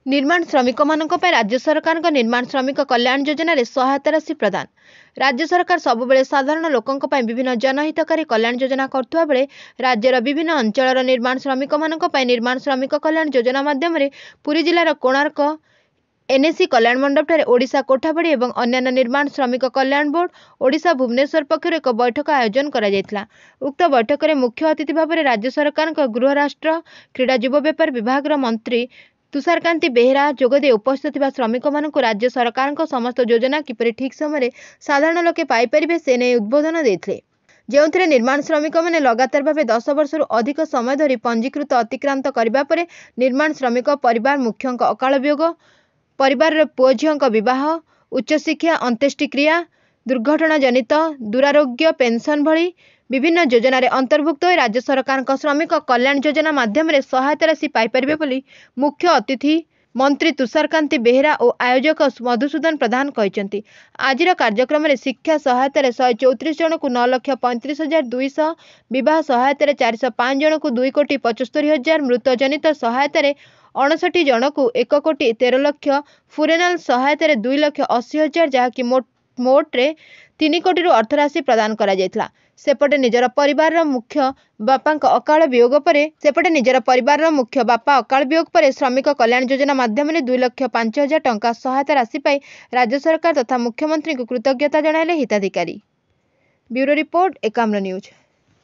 निर्माण श्रमिक मानक राज्य सरकार निर्माण श्रमिक कल्याण योजना रे सहायता राशि प्रदान। राज्य सरकार सबुबले साधारण लोकंक विभिन्न जनहितकारी कल्याण योजना करथुवा बेले राज्यर विभिन्न अंचल निर्माण श्रमिक मानक निर्माण श्रमिक कल्याण योजना माध्यम पुरी जिलार कोणार्क एनएसी कल्याण मंडप ठारे ओडिशा कोठाबाड़ी एवं अन्य निर्माण श्रमिक कल्याण बोर्ड ओडिशा भुवनेश्वर पक्षर एक बैठक आयोजन करा जायतिला। उक्त बैठक में मुख्य अतिथि भाव में राज्य सरकार गृह राष्ट्र क्रीड़ा युव व्यापार विभाग मंत्री तुषारकांति बेहेरा जोगदे उपस्थित श्रमिक मानक राज्य सरकार समस्त योजना किपरि ठीक समय साधारण लोके पाइपर से नहीं उद्बोधन देते, जो निर्माण श्रमिक मैंने लगातार भाव 10 वर्ष अधिक समय धरी पंजीकृत अतिक्रांत करने पर निर्माण श्रमिक परिवार मुख्यों अकाल वियोग, परिवार पुओ झीओं विवाह, उच्च शिक्षा, अंत्येष्टिक्रिया, दुर्घटना जनित दुरारोग्य पेंशन भली विभिन्न योजना अंतर्भुक्त हो राज्य सरकार श्रमिक कल्याण योजना माध्यम सहायता राशि पाइपर मुख्य अतिथि मंत्री तुषारकांति बेहेरा और आयोजक मधुसूदन प्रधान कहते। आज कार्यक्रम शिक्षा सहायता 134 जन को 9,35,200, बह सहायता 405 जन को 2,75,000, मृत जनित सहायता 59 जन को 1,13,00,000, फुरेनाल सहायता 2,80,000 जहाँकि मोट रे 3 कोटी अर्थराशि प्रदान करा जायतिला। सेपटे निजर परिवार मुख्य बापा अकाल वियोग पर श्रमिक कल्याण योजना माध्यम 2,05,000 टंका सहायता राशि पाई राज्य सरकार तथा मुख्यमंत्री को कृतज्ञता जणाइले हिताधिकारी। Bureau report Ekamra news.